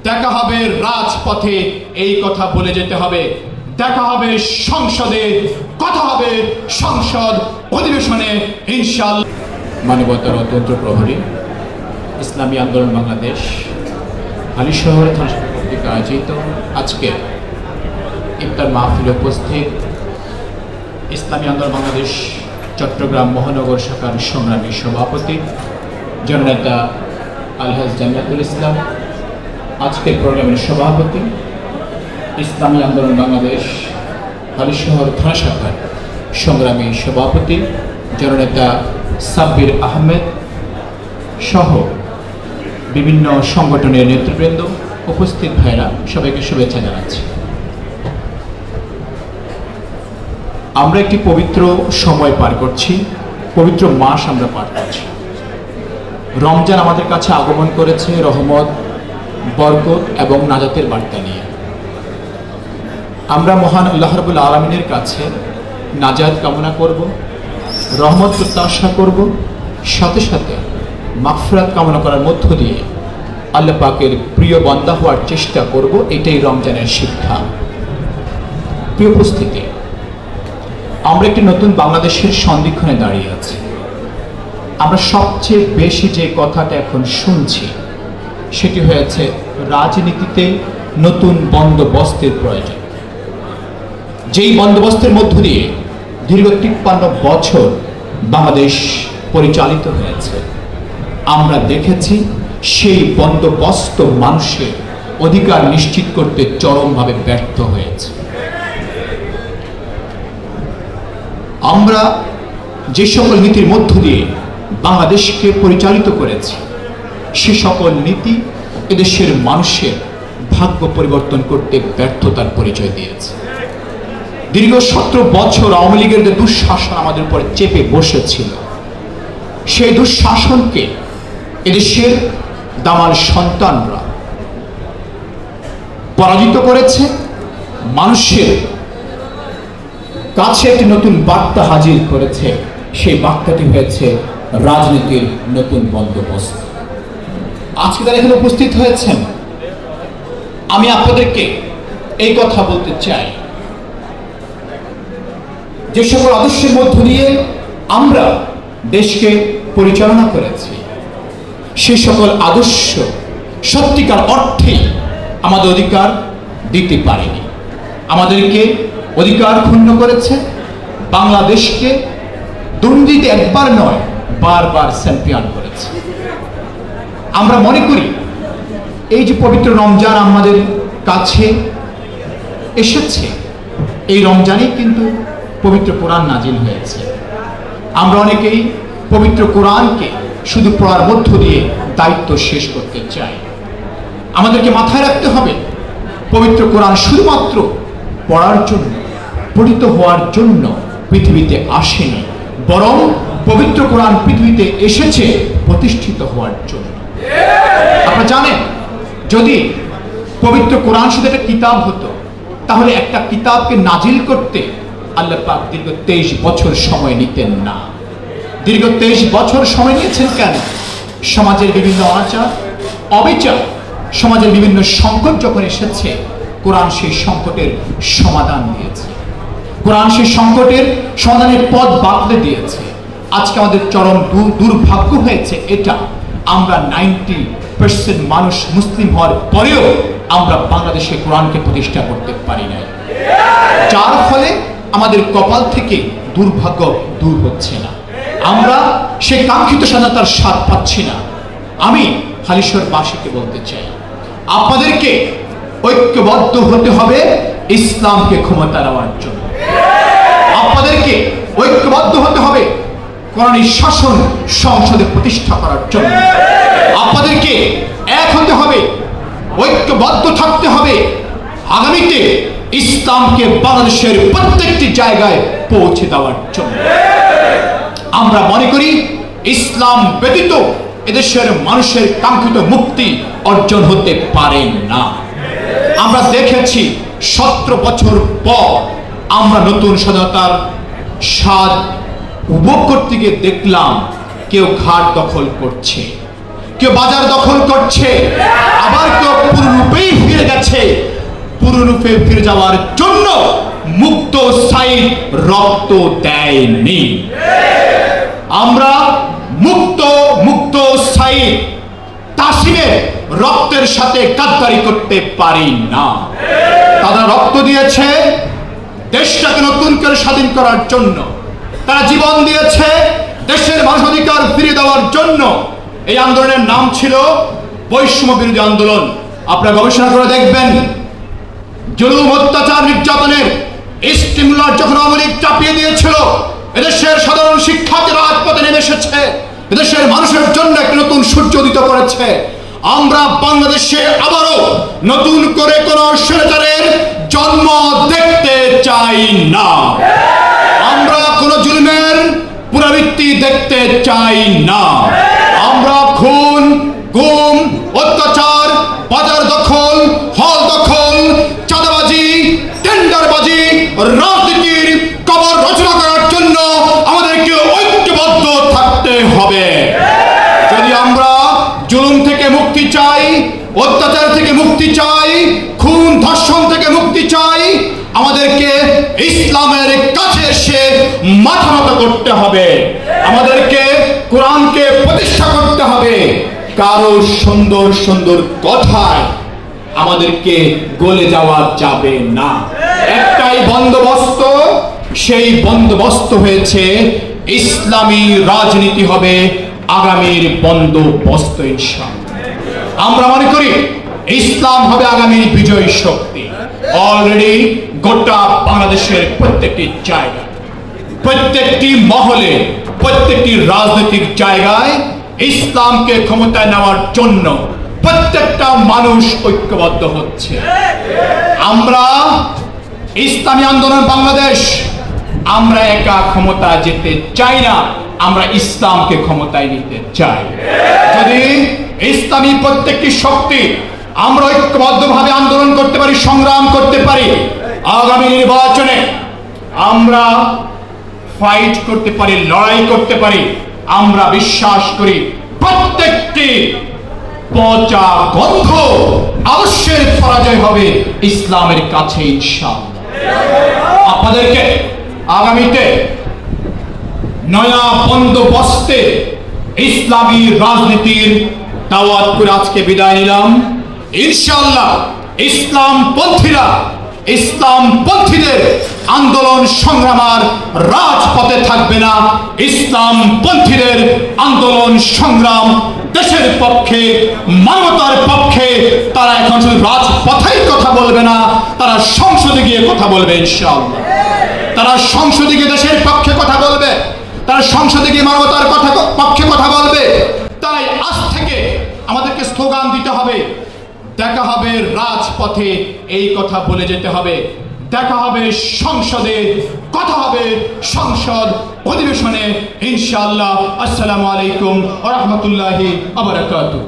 দেখা হবে রাজপথে, এই কথা বলে যেতে হবে। দেখা হবে সংসদে, কথা হবে সংসদ অধিবেশনে ইনশাআল্লাহ। মানবতার অতন্ত্র প্রহরী ইসলামী আন্দোলন বাংলাদেশ হালিশহর থানা কর্তৃক আয়োজিত আজকে ইফতার মাহফিলে উপস্থিত ইসলামী আন্দোলন বাংলাদেশ চট্টগ্রাম মহানগর শাখার সংগ্রামী সভাপতি জননেতা আলহাজ জামিয়াতুল ইসলাম, আজকের প্রোগ্রামের সভাপতি ইসলামী আন্দোলন বাংলাদেশ হালিশহর থানা শাখার সংগ্রামী সভাপতি জননেতা সাব্বির আহমেদ সহ বিভিন্ন সংগঠনের নেতৃবৃন্দ, উপস্থিত ভাইরা, সবাইকে শুভেচ্ছা জানাচ্ছি। আমরা একটি পবিত্র সময় পার করছি, পবিত্র মাস আমরা পার করছি। রমজান আমাদের কাছে আগমন করেছে রহমত, বরকত এবং নাজাতের বার্তা নিয়ে। আমরা মহান আল্লাহ রাব্বুল আলামিনের কাছে নাজাত কামনা করব, রহমত প্রত্যাশা করব, সাথে সাথে মাগফিরাত কামনা করার মধ্য দিয়ে আল্লাহ পাকের প্রিয় বান্দা হওয়ার চেষ্টা করব। এটাই রমজানের শিক্ষা। প্রিয় উপস্থিতি, আমরা একটি নতুন বাংলাদেশের সন্ধিক্ষণে দাঁড়িয়ে আছি। আমরা সবচেয়ে বেশি যে কথাটা এখন শুনছি সেটি হয়েছে রাজনীতিতে নতুন বন্দোবস্তের প্রয়োজন। যেই বন্দোবস্তের মধ্য দিয়ে দীর্ঘ 53 বছর বাংলাদেশ পরিচালিত হয়েছে, আমরা দেখেছি সেই বন্দোবস্ত মানুষের অধিকার নিশ্চিত করতে চরমভাবে ব্যর্থ হয়েছে। আমরা যে সকল নীতির মধ্য দিয়ে বাংলাদেশকে পরিচালিত করেছি, সে সকল নীতি এদেশের মানুষের ভাগ্য পরিবর্তন করতে ব্যর্থতার পরিচয় দিয়েছে। দীর্ঘ 17 বছর আওয়ামী লীগের যে দুঃশাসন আমাদের উপরে চেপে বসেছিল, সেই দুঃশাসনকে এদেশের দামাল সন্তানরা পরাজিত করেছে। মানুষের কাছে একটি নতুন বার্তা হাজির করেছে, সেই বার্তাটি হয়েছে রাজনীতির নতুন বন্দোবস্ত। আজকে তারা এখানে উপস্থিত হয়েছেন, আমি আপনাদেরকে এই কথা বলতে চাই, যে সকল আদর্শের মধ্য দিয়ে আমরা দেশকে পরিচালনা করেছি, সেই সকল আদর্শ সত্যিকার অর্থে আমাদের অধিকার দিতে পারেনি। আমাদেরকে অধিকার ক্ষুণ্ণ করেছে, বাংলাদেশকে দুর্নীতি একবার নয় বারবার চ্যাম্পিয়ন করেছে। আমরা মনে করি এই যে পবিত্র রমজান আমাদের কাছে এসেছে, এই রমজানেই কিন্তু পবিত্র কোরআন নাজিল হয়েছে। আমরা অনেকেই পবিত্র কোরআনকে শুধু পড়ার মধ্য দিয়ে দায়িত্ব শেষ করতে চাই। আমাদেরকে মাথায় রাখতে হবে, পবিত্র কোরআন শুধুমাত্র পড়ার জন্য, পঠিত হওয়ার জন্য পৃথিবীতে আসেনি, বরং পবিত্র কোরআন পৃথিবীতে এসেছে প্রতিষ্ঠিত হওয়ার জন্য। আপনারা জানেন, যদি পবিত্র কোরআন শুধু একটা কিতাব হতো, তাহলে একটা কিতাবকে নাজিল করতে আল্লাহ পাক দীর্ঘ 23 বছর সময় নিতেন না। দীর্ঘ 23 বছর সময় নিয়েছেন কেন? সমাজের বিভিন্ন অনাচার, অবিচার, সমাজের বিভিন্ন সংকট যখন এসেছে, কোরআন সেই সংকটের সমাধান দিয়েছে। কোরআন সেই সংকটের সমাধানের পথ বাতলে দিয়েছে। আজকে আমাদের চরম দুর্ভাগ্য হয়েছে এটা, আমরা 90% মানুষ মুসলিম হওয়ার পরেও আমরা বাংলাদেশে কোরআনকে প্রতিষ্ঠা করতে পারি নাই, যার ফলে আমাদের কপাল থেকে দুর্ভাগ্য দূর হচ্ছে না। আমরা সেই কাঙ্ক্ষিত স্বাধীনতার স্বাদ পাচ্ছি না। আমি হালিশহরবাসীকে বলতে চাই, আপনাদেরকে ঐক্যবদ্ধ হতে হবে ইসলামকে ক্ষমতা নেওয়ার জন্য। আপনাদেরকে ঐক্যবদ্ধ হতে হবে কোরআনী শাসন সংসদে প্রতিষ্ঠা করার জন্য। আপনাদেরকে এক হতে হবে, ঐক্যবদ্ধ থাকতে হবে আগামীতে ইসলামকে বাংলাদেশের প্রত্যেকটি জায়গায় পৌঁছে দেওয়ার জন্য। আমরা মনে করি ইসলাম ব্যতীত এদেশের মানুষের কাঙ্ক্ষিত মুক্তি অর্জন হতে পারে না। আমরা দেখেছি 17 বছর পর আমরা নতুন স্বাধীনতার স্বাদ উপভোগ করতে গিয়ে দেখলাম কেউ ঘাট দখল করছে, কেউ বাজার দখল করছে, আবার কেউ পুরোরূপে ইউসুফে ফিরে যাওয়ার জন্য মুক্ত সাইদ রক্ত দেয়নি। আমরা মুক্ত সাইদ তাসিমের রক্তের সাথে গাদ্দারি করতে পারি না। তারা রক্ত দিয়েছে দেশটাকে নতুন করে স্বাধীন করার জন্য, তারা জীবন দিয়েছে দেশের মানবাধিকার ফিরিয়ে দেওয়ার জন্য। এই আন্দোলনের নাম ছিল বৈষম্য বিরোধী আন্দোলন। আপনারা গবেষণা করে দেখবেন, জুলুম, অত্যাচার, নির্যাতনের স্টিমুলার যখন আওয়ামী লীগ চাপিয়ে দিয়েছিল, এদেশের সাধারণ শিক্ষার্থীরা রাজপথে নেমে এসেছে, এদেশের মানুষের জন্য একটি নতুন সূর্য উদিত করেছে। আমরা বাংলাদেশে আবারও নতুন করে কোন স্বৈরাচারের জন্ম দেখতে চাই না। আমরা কোন জুলুমের পুনরাবৃত্তি দেখতে চাই না। আমরা খুন, গুম, অত্যাচার, বাজার দখল, হল দখল, চাঁদাবাজি, টেন্ডারবাজি, রাজনীতির কবর রচনা করার জন্য আমাদেরকে ঐক্যবদ্ধ থাকতে হবে। যদি আমরা জুলুম থেকে মুক্তি চাই, অত্যাচার থেকে মুক্তি চাই, খুন ধর্ষণ থেকে মুক্তি চাই, আমাদেরকে ইসলামের কাছে এসে মাথা নত করতে হবে। আমাদেরকে কোরআনকে প্রতিষ্ঠা করতে হবে। কারো সুন্দর সুন্দর কথায় আমাদেরকে গলে যাওয়া যাবে না। একটাই বন্দোবস্ত, সেই বন্দোবস্ত হয়েছে ইসলামী রাজনীতি হবে আগামীর বন্দোবস্ত ইনশাআল্লাহ। আমরা মনে করি ইসলাম হবে আগামীর বিজয়ী শক্তি। অলরেডি গোটা বাংলাদেশের প্রত্যেকটি জায়গায়, প্রত্যেকটি মহলে, প্রত্যেকটি রাজনৈতিক জায়গায় ইসলামকে ক্ষমতায় নেওয়ার জন্য প্রত্যেকটা মানুষ ঐক্যবদ্ধ হচ্ছে। আমরা ইসলামী আন্দোলন বাংলাদেশ, আমরা একা ক্ষমতা যেতে চাই না, আমরা ইসলামকে ক্ষমতায় নিতে চাই। যদি ইসলামী প্রত্যেকটি শক্তি আমরা ঐক্যবদ্ধভাবে আন্দোলন করতে পারি, সংগ্রাম করতে পারি, আগামী নির্বাচনে আমরা ফাইট করতে পারি, লড়াই করতে পারি, আমরা বিশ্বাস করি প্রত্যেকটি পচা গন্ধ অবশ্যই পরাজয় হবে ইসলামের কাছে ইনশাআল্লাহ। আপনাদেরকে আগামীতে নয়া বন্দোবস্তে ইসলামী রাজনীতির দাওয়াত করে আজকে বিদায় নিলাম। ইনশাআল্লাহ ইসলামপন্থীদের আন্দোলন সংগ্রাম আর রাজপথে থাকবে না। ইসলামপন্থীদের আন্দোলন সংগ্রাম দেশের পক্ষে, মানবতার পক্ষে। তারা এখন শুধু রাজপথেই কথা বলবে না, তারা সংসদে গিয়ে কথা বলবে ইনশাআল্লাহ। তারা সংসদে গিয়ে দেশের পক্ষে কথা বলবে, তারা সংসদে গিয়ে মানবতার পক্ষে কথা বলবে। তাই আজ থেকে আমাদেরকে স্লোগান দিতে হবে, দেখা হবে রাজপথে, এই কথা বলে যেতে হবে। দেখা হবে সংসদে, কথা হবে সংসদ অধিবেশনে ইনশাআল্লাহ। আসসালামু আলাইকুম ওয়া রাহমাতুল্লাহি ওয়া বারাকাতুহু।